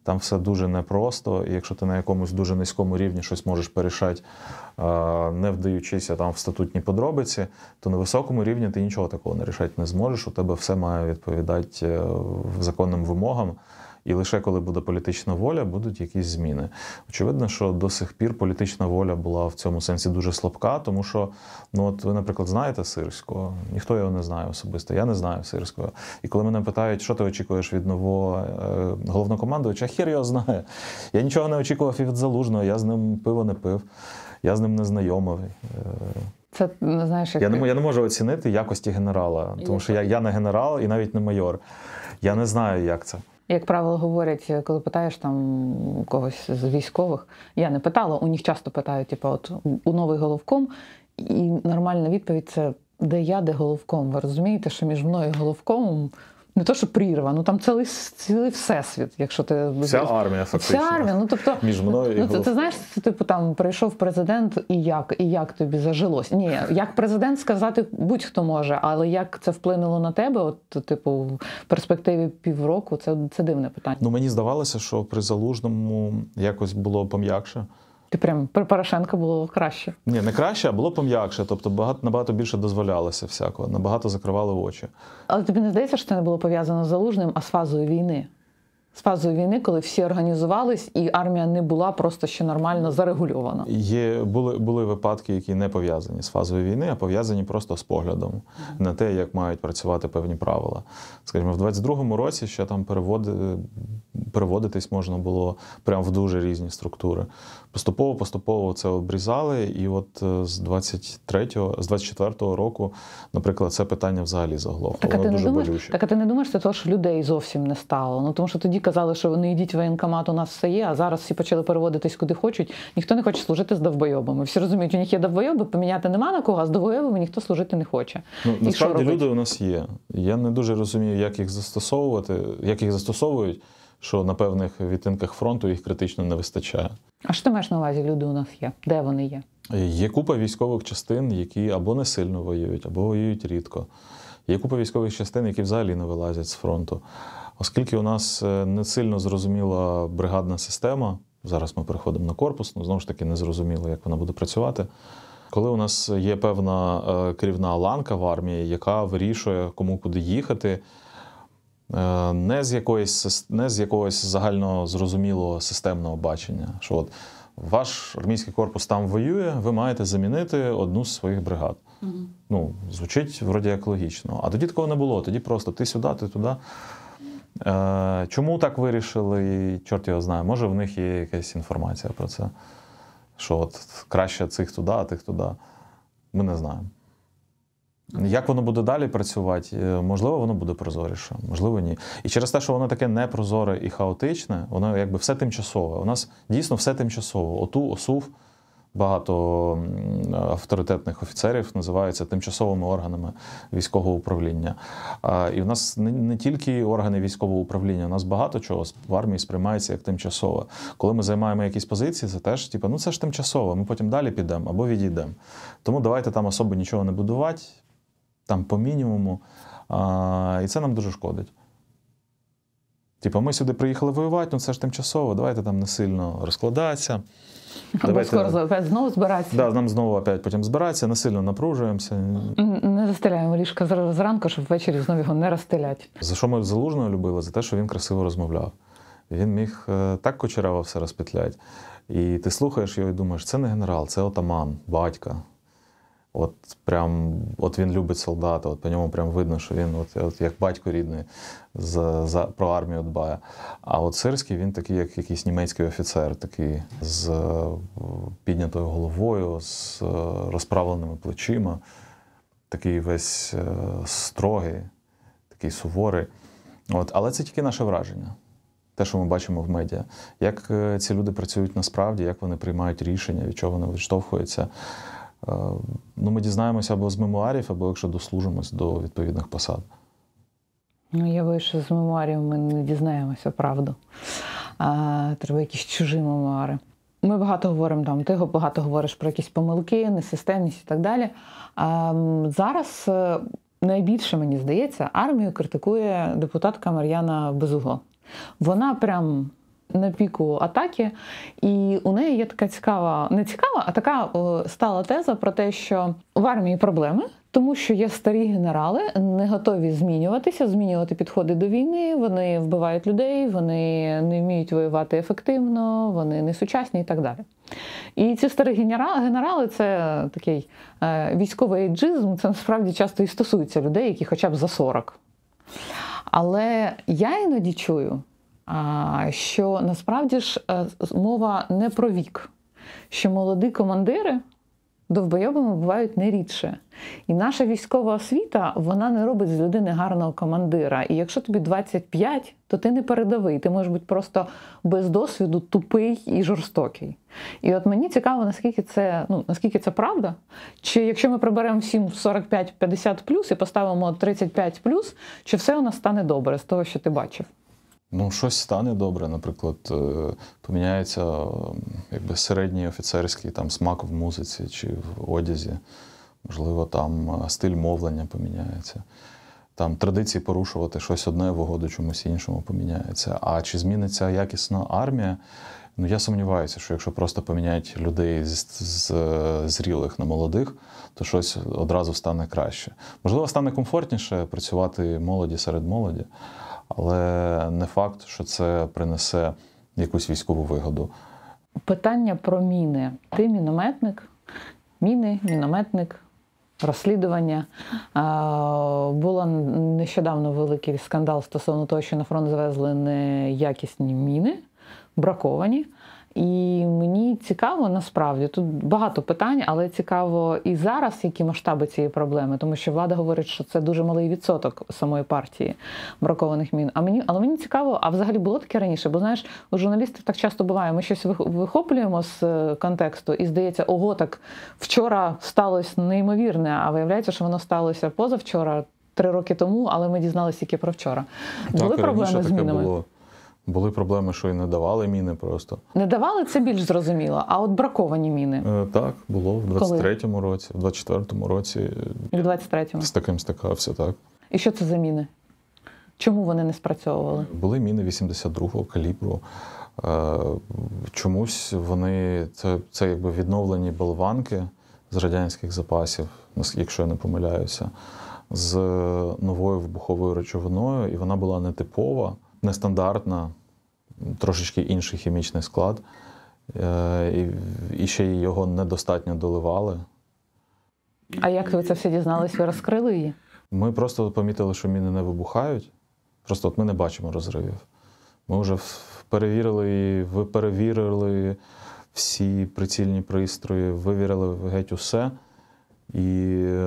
там все дуже непросто, і якщо ти на якомусь дуже низькому рівні щось можеш порішати, не вдаючися там в статутні подробиці, то на високому рівні ти нічого такого не рішати не зможеш, у тебе все має відповідати законним вимогам. І лише коли буде політична воля, будуть якісь зміни. Очевидно, що до сих пір політична воля була в цьому сенсі дуже слабка, тому що, от ви, наприклад, знаєте Сирського? Ніхто його не знає особисто, я не знаю Сирського. І коли мене питають, що ти очікуєш від нового головнокомандувача, хір його знає. Я нічого не очікував і від Залужного, я з ним пиво не пив, я з ним не знайомий. Це, знаєш, як... Я не можу оцінити якості генерала, тому що я не генерал і навіть не майор. Я не знаю, як це. Як правило, говорять, коли питаєш там когось з військових, я не питала, у них часто питають, типу, от у новий головком, і нормальна відповідь – це де я, де головком. Ви розумієте, що між мною і головкомом не то, що прірва, ну там цілий всесвіт, якщо ти... Вся армія, фактично. Вся армія, ну тобто... Між мною і головком. Ти знаєш, типу там прийшов президент, і як тобі зажилось? Ні, як президент сказати будь-хто може, але як це вплинуло на тебе, от, типу, в перспективі півроку, це дивне питання. Ну, мені здавалося, що при Залужному якось було пом'якше. Ти прям при Порошенка було краще? Ні, не краще, а було пом'якше. Тобто набагато більше дозволялося всякого, набагато закривали очі. Але тобі не здається, що це не було пов'язано з Залужним, а з фазою війни? З фазою війни, коли всі організувались, і армія не була просто ще нормально зарегульована. Були випадки, які не пов'язані з фазою війни, а пов'язані просто з поглядом на те, як мають працювати певні правила. Скажімо, в 22-му році ще там переводитись можна було прямо в дуже різні структури. Поступово це обрізали, і от з 24-го року, наприклад, це питання взагалі заглохло. Воно дуже болюче. Так, а ти не думаєш, це того, що людей зовсім не стало? Ну, тому що тоді казали, що не йдіть в воєнкомат, у нас все є, а зараз всі почали переводитись куди хочуть. Ніхто не хоче служити з довбойобами. Всі розуміють, у них є довбойоби, поміняти нема на кого, а з довбойобами ніхто служити не хоче. Ну, насправді люди у нас є. Я не дуже розумію, як їх застосовувати, як їх застосовують, що на певних відтинках фронту їх критично не вистачає. А що ти маєш на увазі, люди у нас є? Де вони є? Є купа військових частин, які або не сильно воюють, або воюють рідко. Є купа військових частин, які взагалі не вилазять з фронту. Оскільки у нас не сильно зрозуміла бригадна система, зараз ми переходимо на корпусну, знову ж таки не зрозуміло, як вона буде працювати. Коли у нас є певна керівна ланка в армії, яка вирішує, кому куди їхати, не з якогось загально зрозумілого системного бачення, що от ваш армійський корпус там воює, ви маєте замінити одну з своїх бригад. Ну, звучить вроді як логічно. А тоді такого не було. Тоді просто ти сюди, ти туди. Чому так вирішили? Чорт його знає. Може, в них є якась інформація про це. Що от краще цих туди, а тих туди. Ми не знаємо. Як воно буде далі працювати? Можливо, воно буде прозоріше, можливо, ні. І через те, що воно таке непрозоре і хаотичне, воно якби все тимчасове. У нас дійсно все тимчасово. ОТУ, ОСУВ, багато авторитетних офіцерів називаються тимчасовими органами військового управління. І в нас не тільки органи військового управління, у нас багато чого в армії сприймається як тимчасове. Коли ми займаємо якісь позиції, це теж, ну це ж тимчасово, ми потім далі підемо або відійдемо. Тому давайте там особо нічого не будувати, там по мінімуму, і це нам дуже шкодить. Ми сюди приїхали воювати, ну це ж тимчасово, давайте там не сильно розкладатися. Або скоро опять знову збиратися. Да, нам знову опять потім збиратися, не сильно напружуємося. Не застеляємо ліжка зранку, щоб ввечері знову його не розстелять. За що ми Залужного любили? За те, що він красиво розмовляв. Він міг так кучеряво все розпетлять. І ти слухаєш його і думаєш, це не генерал, це отаман, батько. От він любить солдата, от по ньому прям видно, що він от як батько рідний про армію дбає. А от Сирський, він такий, як якийсь німецький офіцер, такий з піднятою головою, з розправленими плечима, такий весь строгий, такий суворий. Але це тільки наше враження, те, що ми бачимо в медіа. Як ці люди працюють насправді, як вони приймають рішення, від чого вони відштовхуються. Ми дізнаємося або з мемуарів, або якщо дослужимось до відповідних посад. Я боюсь, що з мемуарів ми не дізнаємося правду. Треба якісь чужі мемуари. Ми багато говоримо, ти багато говориш про якісь помилки, несистемність і так далі. Зараз найбільше, мені здається, армію критикує депутатка Мар'яна Безугла. Вона прям на піку атаки, і у неї є така цікава, не цікава, а така стала теза про те, що в армії проблеми, тому що є старі генерали, не готові змінюватися, змінювати підходи до війни, вони вбивають людей, вони не вміють воювати ефективно, вони не сучасні і так далі. І ці старі генерали – це такий військовий ейджизм, це насправді часто і стосується людей, які хоча б за 40. Але я іноді чую, що насправді ж мова не про вік, що молоді командири довбойобами бувають не рідше. І наша військова освіта, вона не робить з людини гарного командира. І якщо тобі 25, то ти не передовий. Ти можеш бути просто без досвіду тупий і жорстокий. І от мені цікаво, наскільки це правда. Чи якщо ми приберемо всім 45-50 і поставимо 35 чи все у нас стане добре з того, що ти бачив? Ну, щось стане добре. Наприклад, поміняється середній офіцерський смак в музиці чи в одязі. Можливо, там стиль мовлення поміняється. Там традиції порушувати щось одне в угоду чомусь іншому поміняється. А чи зміниться якісна армія? Ну, я сумніваюся, що якщо просто поміняють людей з зрілих на молодих, то щось одразу стане краще. Можливо, стане комфортніше працювати молоді серед молоді, але не факт, що це принесе якусь військову вигоду. Питання про міни. Ти мінометник, міни, мінометник, розслідування. Було нещодавно великий скандал стосовно того, що на фронт завезли неякісні міни, браковані. І мені цікаво, насправді, тут багато питань, але цікаво і зараз, які масштаби цієї проблеми, тому що влада говорить, що це дуже малий відсоток самої партії бракованих мін. Але мені цікаво, а взагалі було таке раніше? Бо, знаєш, у журналістів так часто буває, ми щось вихоплюємо з контексту і здається, ого, так вчора сталося неймовірне, а виявляється, що воно сталося позавчора, 3 роки тому, але ми дізналися тільки про вчора. Були проблеми з мінами? Були проблеми, що і не давали міни просто. Не давали, це більш зрозуміло. А от браковані міни? Так, було в 23-му році, в 24-му році. І в 23-му? З таким стикався, так. І що це за міни? Чому вони не спрацьовували? Були міни 82-го калібру. Чомусь вони, це якби відновлені болванки з радянських запасів, якщо я не помиляюся, з новою вибуховою речовиною, і вона була нетипова, нестандартна, трошечки інший хімічний склад, і ще й його недостатньо доливали. А як ви це все дізнались? Ви розкрили її? Ми просто помітили, що міни не вибухають. Просто ми не бачимо розривів. Ми вже перевірили всі прицільні пристрої, вивірили геть усе. І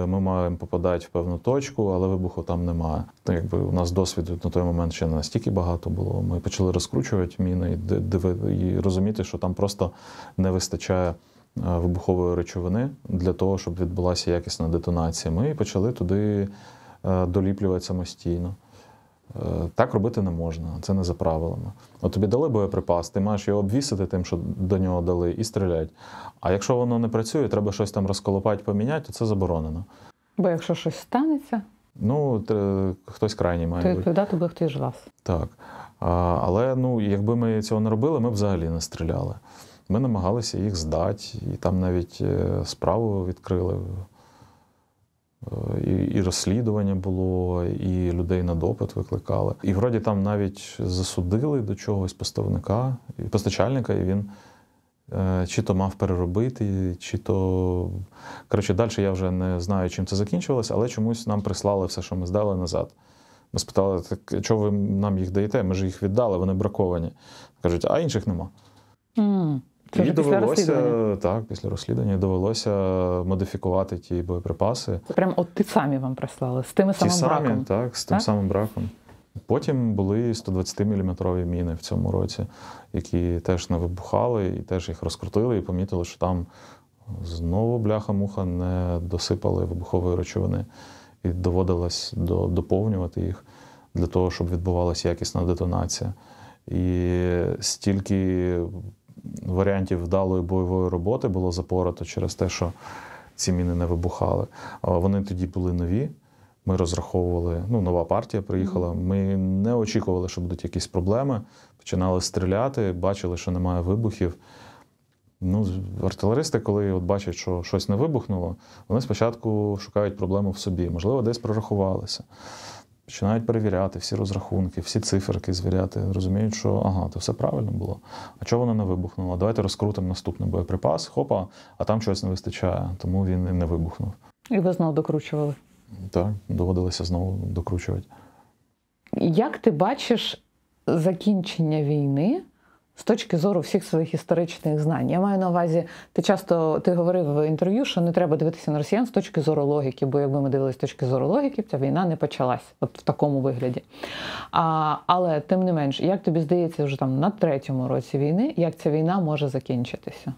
ми маємо попадати в певну точку, але вибуху там немає. У нас досвіду на той момент ще не настільки багато було. Ми почали розкручувати міни і розуміти, що там просто не вистачає вибухової речовини для того, щоб відбулася якісна детонація. Ми почали туди доліплювати самостійно. Так робити не можна, це не за правилами. От тобі дали боєприпас, ти маєш його обвісити тим, що до нього дали, і стріляти. А якщо воно не працює, треба щось там розколопати, поміняти, то це заборонено. Бо якщо щось станеться, хтось крайній має то бути. відповідати буде хтось з вас. Так. Але якби ми цього не робили, ми б взагалі не стріляли. Ми намагалися їх здати, і там навіть справу відкрили. І розслідування було, і людей на допит викликали. І вроді там навіть засудили до чогось постачальника, і він чи то мав переробити, чи то... Коротше, далі я вже не знаю, чим це закінчувалося, але чомусь нам прислали все, що ми здали, назад. Ми спитали, так чого ви нам їх даєте? Ми ж їх віддали, вони браковані. Кажуть, а інших нема. Це і довелося, розслідування? Після розслідування довелося модифікувати ті боєприпаси. Це прям ті самі вам прислали, з тим самим браком? Так, з тим самим браком. Потім були 120-мм міни в цьому році, які теж не вибухали, і теж їх розкрутили, і помітили, що там знову бляха-муха не досипали вибухової речовини. І доводилось доповнювати їх для того, щоб відбувалася якісна детонація. І стільки варіантів вдалої бойової роботи було запорото через те, що ці міни не вибухали. Вони тоді були нові. Ми розраховували, нова партія приїхала. Ми не очікували, що будуть якісь проблеми. Починали стріляти, бачили, що немає вибухів. Артилеристи, коли бачать, що щось не вибухнуло, вони спочатку шукають проблему в собі. Можливо, десь прорахувалися. Починають перевіряти всі розрахунки, всі циферки звіряти. Розуміють, що то все правильно було. А чого воно не вибухнуло? Давайте розкрутимо наступний боєприпас. Хопа, а там чогось не вистачає. Тому він і не вибухнув. І ви знову докручували? Так, доводилося знову докручувати. Як ти бачиш закінчення війни з точки зору всіх своїх історичних знань. Я маю на увазі, ти говорив в інтерв'ю, що не треба дивитися на росіян з точки зору логіки, бо якби ми дивилися з точки зору логіки, ця війна не почалась от в такому вигляді. Але, тим не менш, як тобі здається, вже там на 3-му році війни, як ця війна може закінчитися?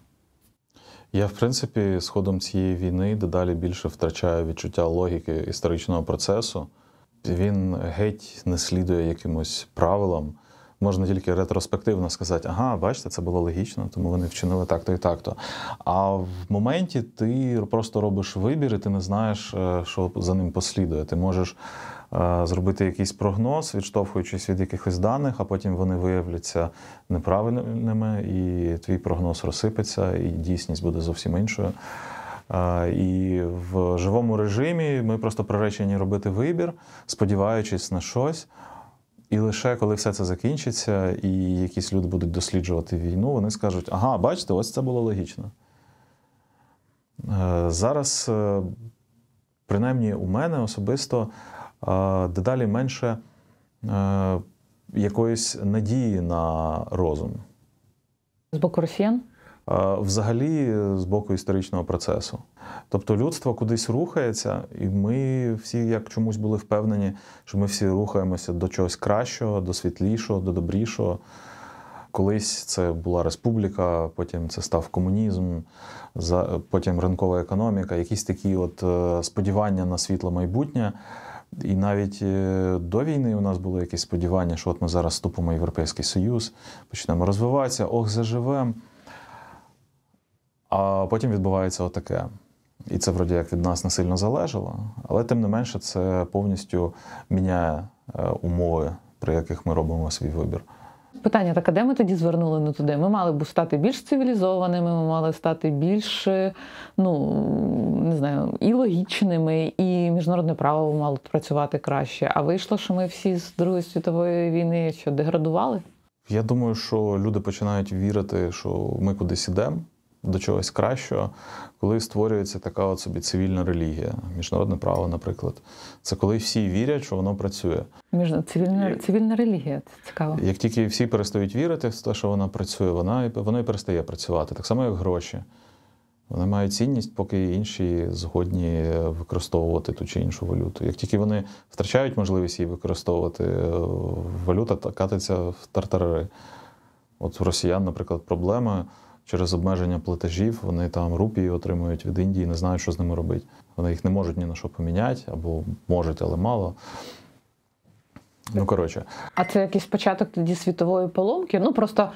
Я, в принципі, з ходом цієї війни дедалі більше втрачаю відчуття логіки історичного процесу. Він геть не слідує якимось правилам. Можна тільки ретроспективно сказати, ага, бачите, це було логічно, тому вони вчинили так-то і так-то. А в моменті ти просто робиш вибір, і ти не знаєш, що за ним послідує. Ти можеш зробити якийсь прогноз, відштовхуючись від якихось даних, а потім вони виявляться неправильними, і твій прогноз розсипеться, і дійсність буде зовсім іншою. І в живому режимі ми просто приречені робити вибір, сподіваючись на щось. І лише коли все це закінчиться, і якісь люди будуть досліджувати війну, вони скажуть, ага, бачите, ось це було логічно. Зараз, принаймні у мене особисто, дедалі менше якоїсь надії на розум. З боку росіян? Взагалі, з боку історичного процесу. Тобто людство кудись рухається, і ми всі як чомусь були впевнені, що ми всі рухаємося до чогось кращого, до світлішого, до добрішого. Колись це була республіка, потім це став комунізм, потім ринкова економіка, якісь такі от сподівання на світле майбутнє. І навіть до війни у нас було якесь сподівання, що от ми зараз вступимо в Європейський Союз, почнемо розвиватися, заживемо. А потім відбувається отаке. І це, вроді, як від нас не сильно залежало, але тим не менше це повністю міняє умови, при яких ми робимо свій вибір. Питання таке, де ми тоді звернули не туди? Ми мали б стати більш цивілізованими, ми мали стати більш, не знаю, і логічними, і міжнародне право мало працювати краще. А вийшло, що ми всі з Другої світової війни деградували? Я думаю, що люди починають вірити, що ми кудись ідемо, до чогось кращого, коли створюється така от собі цивільна релігія. Міжнародне право, наприклад. Це коли всі вірять, що воно працює. Цивільна релігія, це цікаво. Як тільки всі перестають вірити в те, що вона працює, воно і перестає працювати. Так само, як гроші. Вони мають цінність, поки інші згодні використовувати ту чи іншу валюту. Як тільки вони втрачають можливість її використовувати, валюта катиться в тартарари. От у росіян, наприклад, проблема через обмеження платежів, вони там рупії отримують від Індії, не знають, що з ними робити. Вони їх не можуть ні на що поміняти, або можуть, але мало. Коротше. А це якийсь початок тоді світової поломки? Просто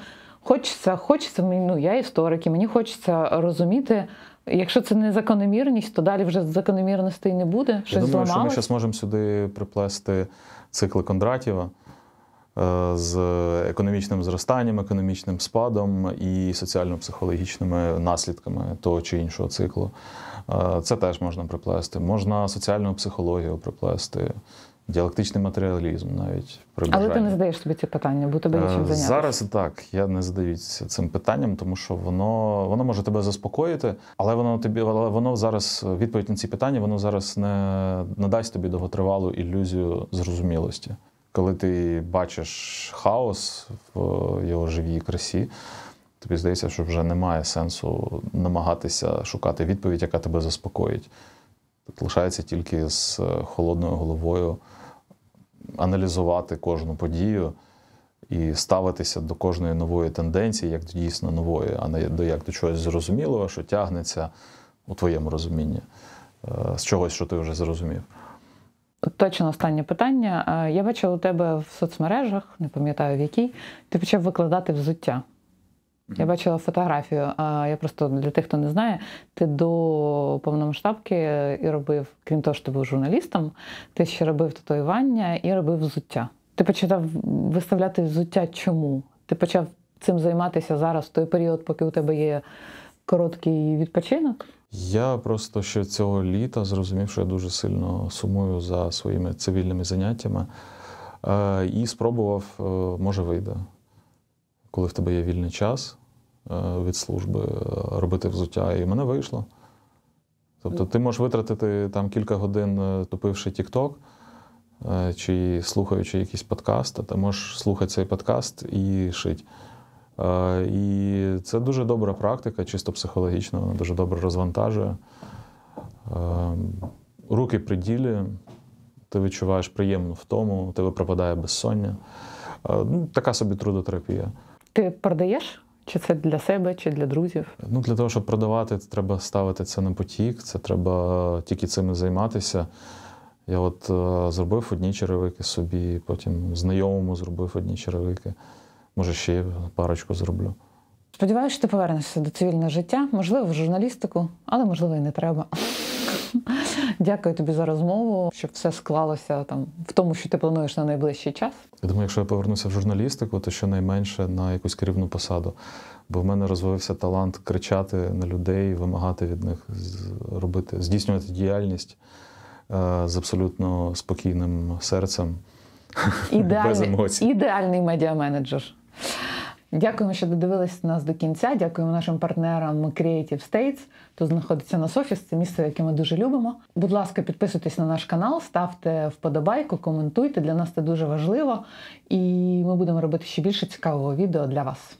хочеться мені, я історик, і мені хочеться розуміти, якщо це не закономірність, то далі вже закономірностей не буде, щось зламалось. Я думаю, що ми зараз можемо сюди приплести цикли Кондратєва з економічним зростанням, економічним спадом і соціально-психологічними наслідками того чи іншого циклу. Це теж можна приплести. Можна соціальну психологію приплести, діалектичний матеріалізм навіть при бажанні. Але ти не задаєш собі ці питання, бо тебе є чим зайнятися. Зараз так, я не задаюся цим питанням, тому що воно може тебе заспокоїти, але воно зараз, відповідь на ці питання, воно зараз не дасть тобі довготривалу ілюзію зрозумілості. Коли ти бачиш хаос в його живій красі, тобі здається, що вже немає сенсу намагатися шукати відповідь, яка тебе заспокоїть. Тут лишається тільки з холодною головою аналізувати кожну подію і ставитися до кожної нової тенденції, як дійсно нової, а не як до чогось зрозумілого, що тягнеться у твоєму розумінні, з чогось, що ти вже зрозумів. Точно останнє питання. Я бачила у тебе в соцмережах, не пам'ятаю в якій, ти почав викладати взуття. Я бачила фотографію. Я просто, для тих, хто не знає, ти до повномасштабки і робив, крім того, що ти був журналістом, ти ще робив татуювання і робив взуття. Ти почав виставляти взуття чому? Ти почав цим займатися зараз, в той період, поки у тебе є короткий відпочинок? Я просто ще цього літа зрозумів, що я дуже сильно сумую за своїми цивільними заняттями. І спробував, може вийде, коли в тебе є вільний час від служби, робити взуття. І в мене вийшло. Тобто ти можеш витратити там кілька годин, тупивши TikTok, чи слухаючи якийсь подкаст, а ти можеш слухати цей подкаст і шити. І це дуже добра практика, чисто психологічно, вона дуже добре розвантажує. Руки при ділі, ти відчуваєш приємну втому, у тебе пропадає безсоння. Така собі трудотерапія. Ти продаєш? Чи це для себе, чи для друзів? Для того, щоб продавати, треба ставити це на потік, це треба тільки цим займатися. Я зробив одні черевики собі, потім знайомому зробив одні черевики. Може, ще парочку зроблю. Сподіваюся, що ти повернешся до цивільного життя, можливо, в журналістику, але, можливо, і не треба. Дякую тобі за розмову, щоб все склалося в тому, що ти плануєш на найближчий час. Я думаю, якщо я повернуся в журналістику, то щонайменше на якусь керівну посаду. Бо в мене розвився талант кричати на людей, вимагати від них здійснювати діяльність з абсолютно спокійним серцем, без емоцій. Ідеальний медіаменеджер. Дякуємо, що додивились нас до кінця. Дякуємо нашим партнерам Creative States. Тут знаходиться наш офіс, це місце, яке ми дуже любимо. Будь ласка, підписуйтесь на наш канал, ставте вподобайку, коментуйте. Для нас це дуже важливо. І ми будемо робити ще більше цікавого відео для вас.